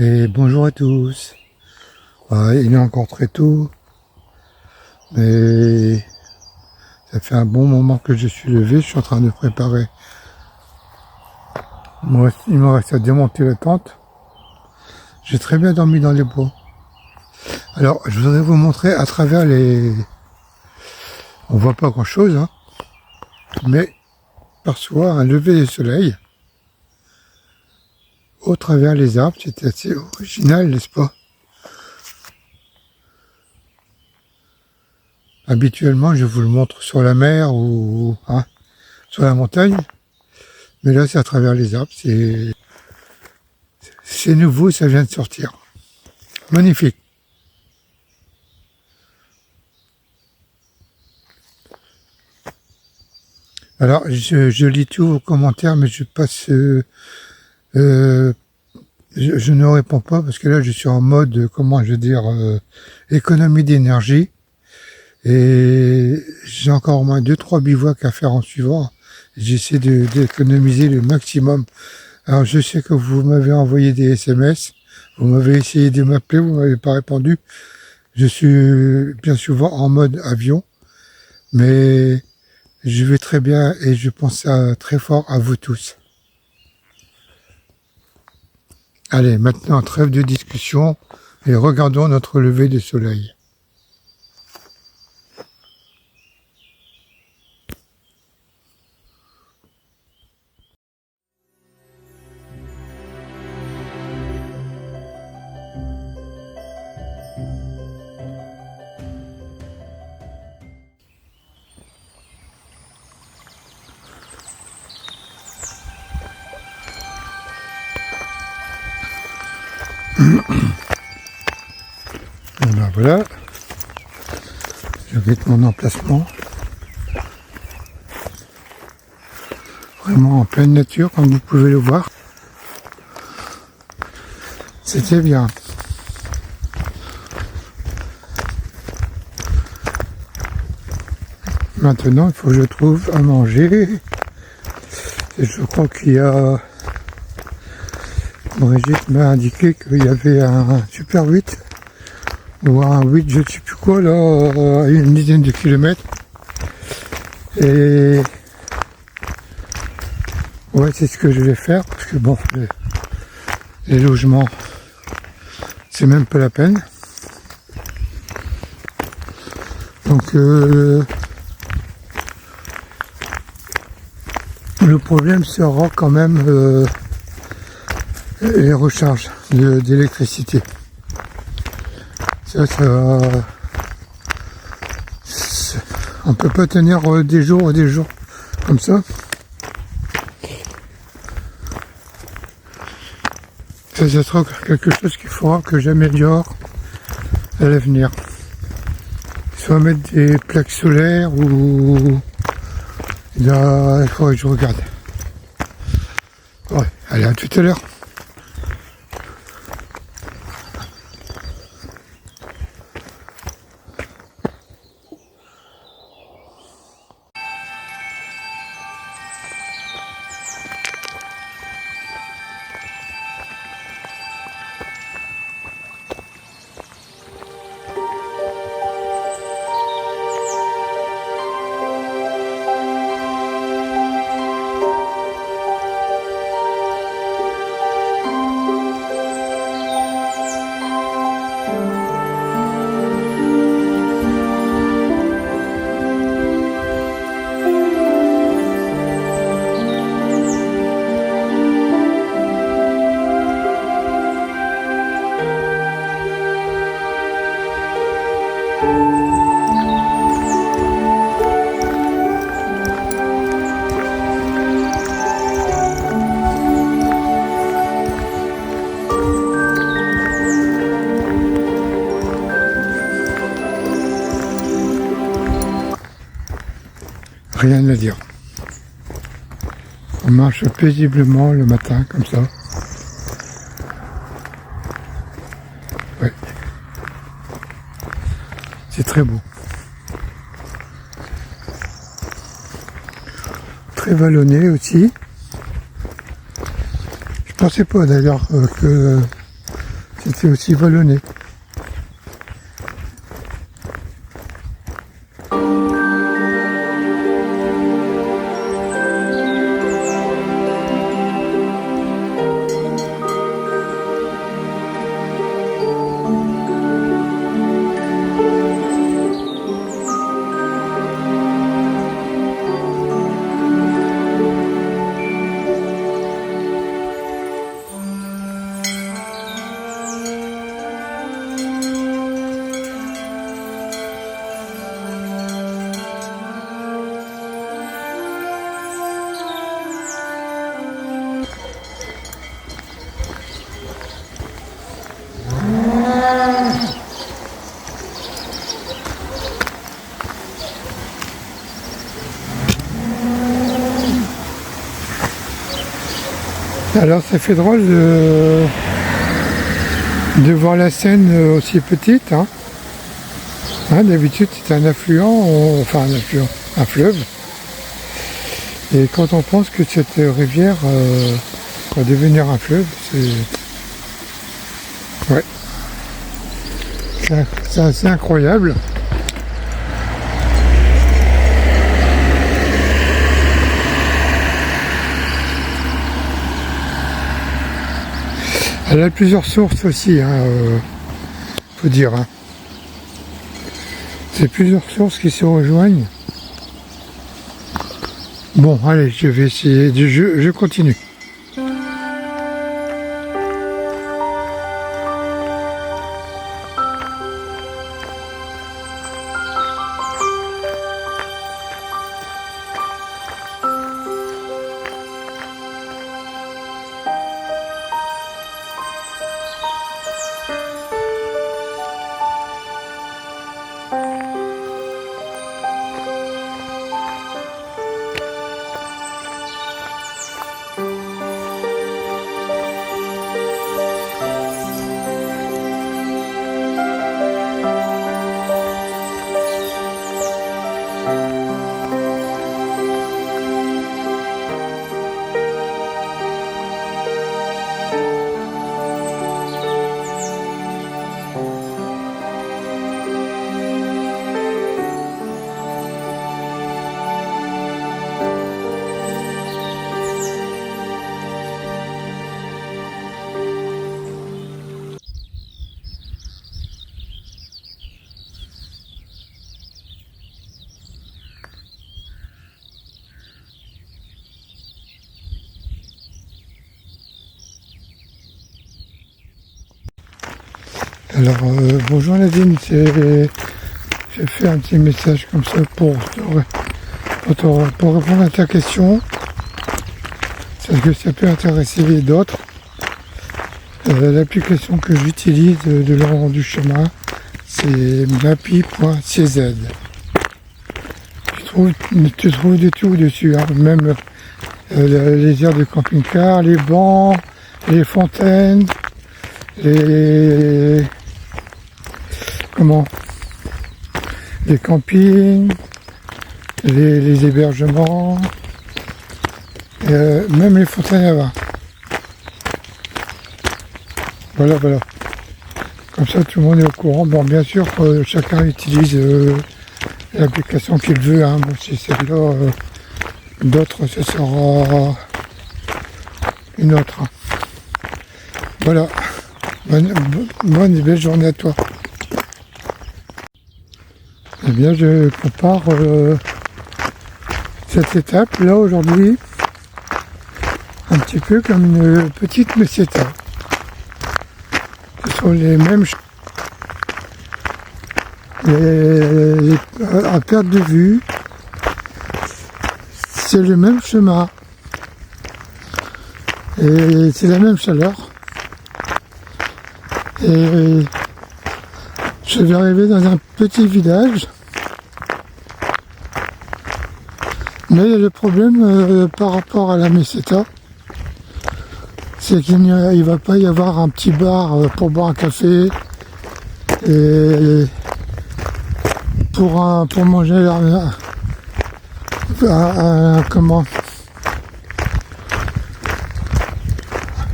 Et bonjour à tous. Ouais, il est encore très tôt, mais ça fait un bon moment que je suis levé. Je suis en train de préparer. Il me reste à démonter la tente. J'ai très bien dormi dans les bois. Alors, je voudrais vous montrer à travers les... On voit pas grand chose, hein, mais perçoit un lever de soleil au travers les arbres. C'était assez original, n'est-ce pas? Habituellement, je vous le montre sur la mer ou sur la montagne, mais là, c'est à travers les arbres. C'est nouveau, ça vient de sortir. Magnifique. Alors, je lis tous vos commentaires, mais je passe... je ne réponds pas parce que là, je suis en mode, comment je veux dire, économie d'énergie. Et j'ai encore au moins 2-3 bivouacs à faire en suivant. J'essaie d'économiser le maximum. Alors, je sais que vous m'avez envoyé des SMS. Vous m'avez essayé de m'appeler, vous m'avez pas répondu. Je suis bien souvent en mode avion. Mais je vais très bien et je pense très fort à vous tous. Allez, maintenant, trêve de discussion et regardons notre lever de soleil. Et ben voilà, je vais être mon emplacement. Vraiment en pleine nature, comme vous pouvez le voir. C'était bien. Maintenant, il faut que je trouve à manger. Et je crois qu'il y a... Brigitte m'a indiqué qu'il y avait un Super 8 ou un 8, je ne sais plus quoi, là, à une dizaine de kilomètres. Et ouais, c'est ce que je vais faire, parce que bon, les logements, c'est même pas la peine. Donc, le problème sera quand même les recharges d'électricité. Ça, on peut pas tenir des jours et des jours comme ça. Ça sera quelque chose qu'il faudra que j'améliore à l'avenir. Soit mettre des plaques solaires ou... Là, il faudrait que je regarde. Ouais, allez, à tout à l'heure. Rien à dire. On marche paisiblement le matin, comme ça. Ouais. C'est très beau. Très vallonné aussi. Je pensais pas d'ailleurs que c'était aussi vallonné. Alors ça fait drôle de voir la Seine aussi petite. Hein. D'habitude c'est un affluent, enfin un affluent, un fleuve. Et quand on pense que cette rivière va devenir un fleuve, c'est... Ouais. C'est assez incroyable. Elle a plusieurs sources aussi, faut dire. Hein. C'est plusieurs sources qui se rejoignent. Bon, allez, je vais essayer, je continue. Alors, bonjour Nadine, j'ai fait un petit message comme ça pour répondre à ta question, parce que ça peut intéresser d'autres. L'application que j'utilise de Laurent du Chemin, c'est mappy.cz. Tu trouves de tout dessus, hein, même les aires de camping-car, les bancs, les fontaines, les campings, les hébergements, même les fontaines à vin. Voilà. Comme ça, tout le monde est au courant. Bon, bien sûr, chacun utilise l'application qu'il veut. Hein. Bon, si c'est là, d'autres, ce sera une autre. Voilà. Bonne et belle journée à toi. Eh bien, je prépare cette étape là aujourd'hui un petit peu comme une petite meseta. Ce sont les mêmes à perte de vue. C'est le même chemin et c'est la même chaleur. Et je vais arriver dans un petit village. Mais le problème par rapport à la meseta, c'est qu'il ne va pas y avoir un petit bar pour boire un café et pour manger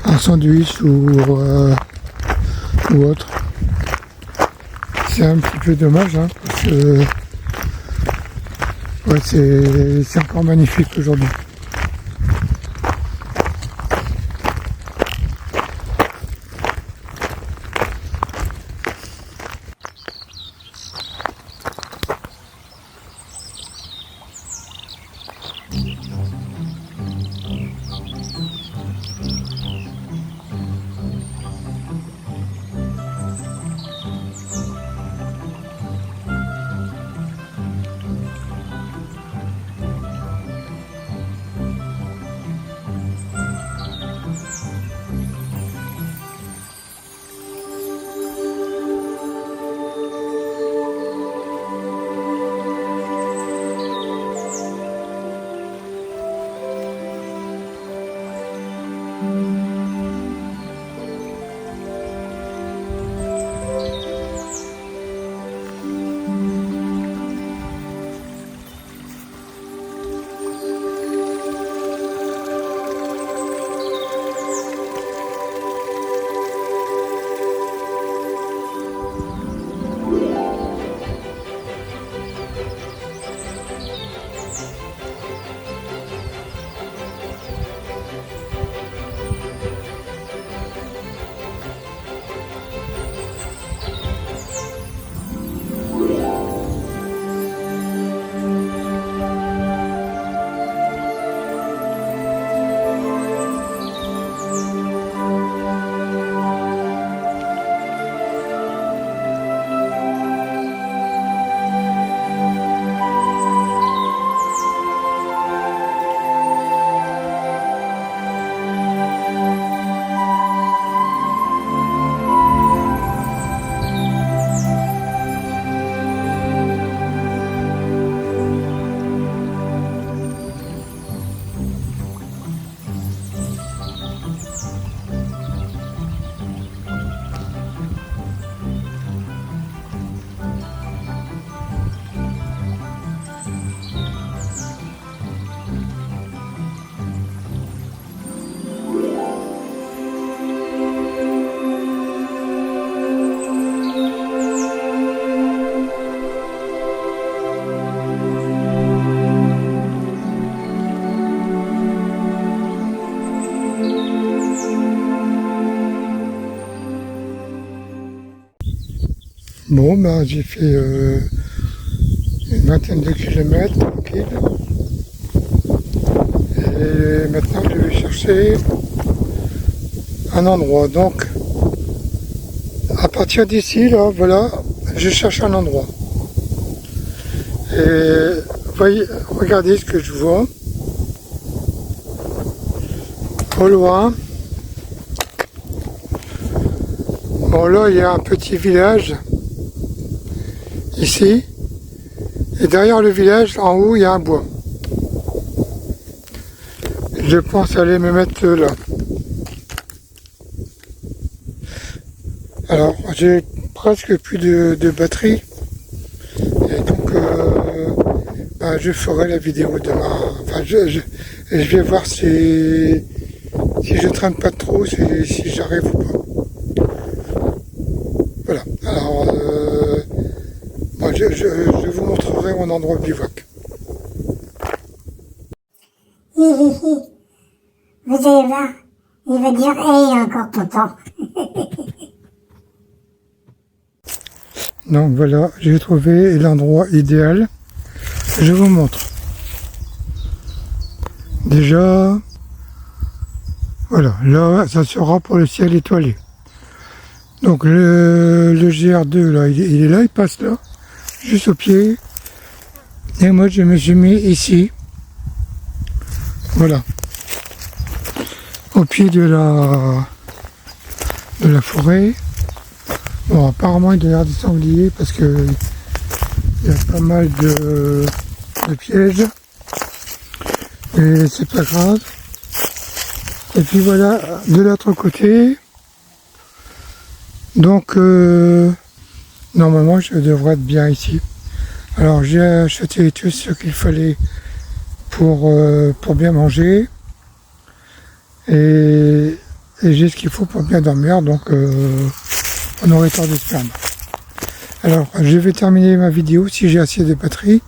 un sandwich ou ou autre. C'est un petit peu dommage, hein, parce que ouais, c'est encore magnifique aujourd'hui. Bon, ben, j'ai fait une vingtaine de kilomètres tranquille. Et maintenant, je vais chercher un endroit. Donc, à partir d'ici, là, voilà, je cherche un endroit. Et voyez, regardez ce que je vois. Au loin. Bon, là, il y a un petit village. Ici, et derrière le village, en haut, il y a un bois. Je pense aller me mettre là. Alors, j'ai presque plus de batterie, et donc ben, je ferai la vidéo demain. Enfin, je vais voir si je traîne pas trop, si j'arrive ou pas. Voilà. Alors, bon, je vous montrerai mon endroit de bivouac. Vous allez voir, il va dire, hey, encore ton temps. Donc voilà, j'ai trouvé l'endroit idéal. Je vous montre. Déjà, voilà, là, ça sera pour le ciel étoilé. Donc le GR2, là, il est là, il passe là, juste au pied. Et moi, je me suis mis ici. Voilà. Au pied de la forêt. Bon, apparemment, il doit y avoir des sangliers parce que il y a pas mal de pièges. Et c'est pas grave. Et puis voilà, de l'autre côté. Donc, normalement, je devrais être bien ici. Alors, j'ai acheté tout ce qu'il fallait pour bien manger. Et j'ai ce qu'il faut pour bien dormir. Donc, on aurait tort de se plaindre. Alors, je vais terminer ma vidéo si j'ai assez de batterie.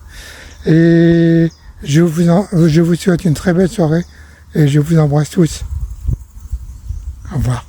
Et je vous souhaite une très belle soirée. Et je vous embrasse tous. Au revoir.